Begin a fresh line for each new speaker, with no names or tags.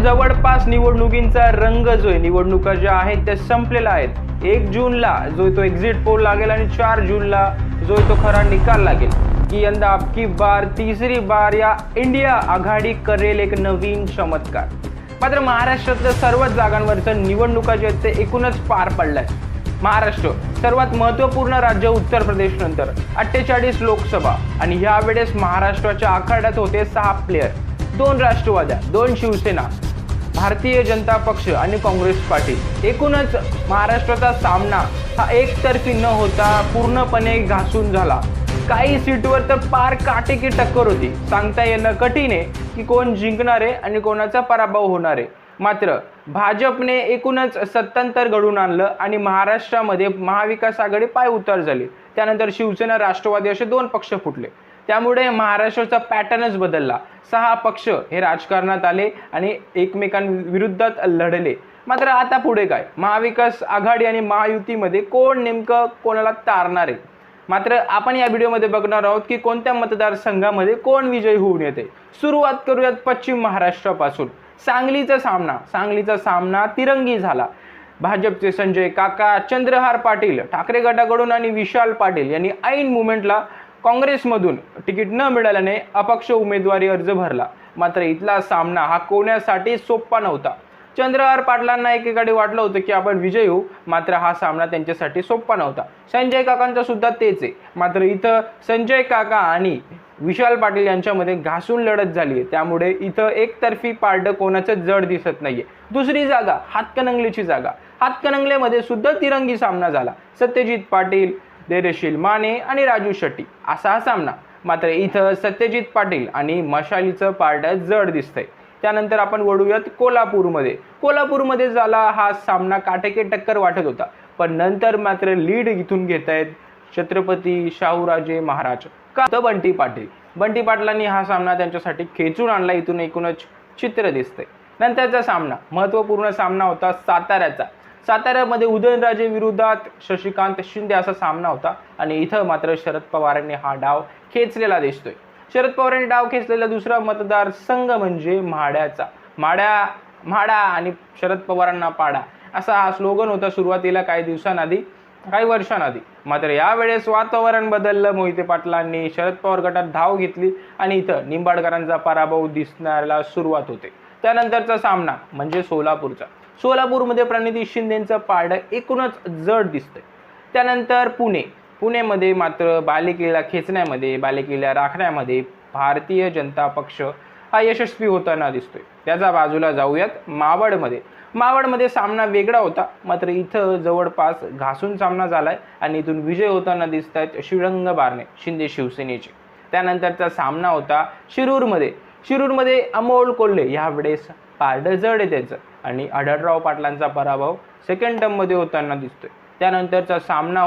जवळपास निवडणुकींचा रंग जो आहे, निवडणुका ज्या आहेत त्या संपलेल्या आहेत। 1 जूनला जो तो एक्झिट पोल लागेल आणि 4 जूनला जो तो खरा निकाल लागेल की यंदा अबकी बार तिसरी बार या इंडिया आघाडी करेल एक नवीन चमत्कार। मात्र महाराष्ट्रातल्या सर्वच जागांवरच्या निवडणुका जे आहेत ते एकूणच पार पडल्या। महाराष्ट्र सर्वात महत्त्वपूर्ण राज्य उत्तर प्रदेश नंतर 48 लोकसभा आणि यावेळेस महाराष्ट्राच्या आखाड्यात होते 6 प्लेयर, 2 राष्ट्रवाद्या, 2 शिवसेना, भारतीय जनता पक्ष आणि काँग्रेस पार्टी। एकूणच महाराष्ट्राचा सामना हा एकतर्फी न होता पूर्णपणे घासून झाला। काही सीटवर तर पार काटेकी टक्कर होती। सांगता येणं कठीण आहे की कोण जिंकणार आहे आणि कोणाचा पराभव होणार आहे। मात्र भाजपने एकूणच सत्तांतर घडवून आणलं आणि महाराष्ट्रामध्ये महाविकास आघाडी पायउतार झाली। त्यानंतर शिवसेना, राष्ट्रवादी असे 2 पक्ष फुटले। त्यामुळे महाराष्ट्राचा पॅटर्नच बदलला। 6 पक्ष हे राजकारणात आले आणि एकमेकांविरुद्धात लढले। मात्र आता पुढे काय? महाविकास आघाडी आणि महायुतीमध्ये कोण नेमकं कोणाला तारणार आहे? मात्र आपण या व्हिडिओमध्ये बघणार आहोत की कोणत्या मतदारसंघामध्ये कोण विजयी होऊन येते। सुरुवात करूयात पश्चिम महाराष्ट्रापासून। सांगलीचा सामना तिरंगी झाला। भाजपचे संजय काका, चंद्रहार पाटील ठाकरे गटाकडून आणि विशाल पाटील यांनी ऐन मुमेंटला काँग्रेसमधून तिकीट न मिळाल्याने अपक्ष उमेदवारी अर्ज भरला। मात्र इथला सामना हा कोण्यासाठी सोपा नव्हता। चंद्रहार पाटलांना एकेकाळी वाटलं होतं की आपण विजयी होऊ, मात्र हा सामना त्यांच्यासाठी सोपा नव्हता। संजय काकांचा सुद्धा तेच आहे। मात्र इथं संजय काका आणि विशाल पाटील यांच्यामध्ये घासून लढत झाली आहे। त्यामुळे इथं एकतर्फी पारडं कोणाचं जड दिसत नाहीये। दुसरी जागा हातकणंगलेची जागा। हातकणंगलेमध्ये सुद्धा तिरंगी सामना झाला। सत्यजित पाटील, धैर्यशील माने आणि राजू शेट्टी असा हा सामना। मात्र इथं सत्यजित पाटील आणि मशालीचं पारडं जड दिसतंय। त्यानंतर आपण वळूयात कोल्हापूरमध्ये झाला हा सामना काटेकी टक्कर वाटत होता, पण नंतर मात्र लीड इथून घेत आहेत छत्रपती शाहूराजे महाराज का बंटी पाटलांनी हा सामना त्यांच्यासाठी खेचून आणला। इथून एकूणच चित्र दिसतंय। नंतरचा सामना महत्त्वपूर्ण सामना होता साताऱ्यामध्ये उदयनराजे विरोधात शशिकांत शिंदे असा सामना होता आणि इथं मात्र शरद पवारांनी हा डाव खेचलेला दिसतोय। शरद पवारांनी डाव खेचलेला दुसरा मतदारसंघ म्हणजे म्हाडा आणि शरद पवारांना पाडा असा हा स्लोगन होता सुरुवातीला काही वर्षांआधी। मात्र यावेळेस वातावरण बदललं। मोहिते पाटलांनी शरद पवार गटात धाव घेतली आणि इथं निंबाळकरांचा पराभव दिसण्याला सुरुवात होते। त्यानंतरचा सामना म्हणजे सोलापूरमध्ये प्रणिती शिंदेंचं पारडं एकूणच जड दिसतंय। त्यानंतर पुणेमध्ये मात्र बालेकिल्ला राखण्यामध्ये भारतीय जनता पक्ष हा यशस्वी होताना दिसतोय। त्याच्या बाजूला जाऊयात मावळमध्ये सामना वेगळा होता। मात्र इथं जवळपास घासून सामना झालाय आणि इथून विजय होताना दिसत आहेत श्रीरंग बारणे शिंदे शिवसेनेचे। त्यानंतरचा सामना होता शिरूरमध्ये अमोल कोल्हे यावेळेस पारडं जड आहे त्यांचं आणि आढळराव पाटलांचा पराभव सेकंड टर्ममध्ये होताना दिसतोय। त्यानंतरचा सामना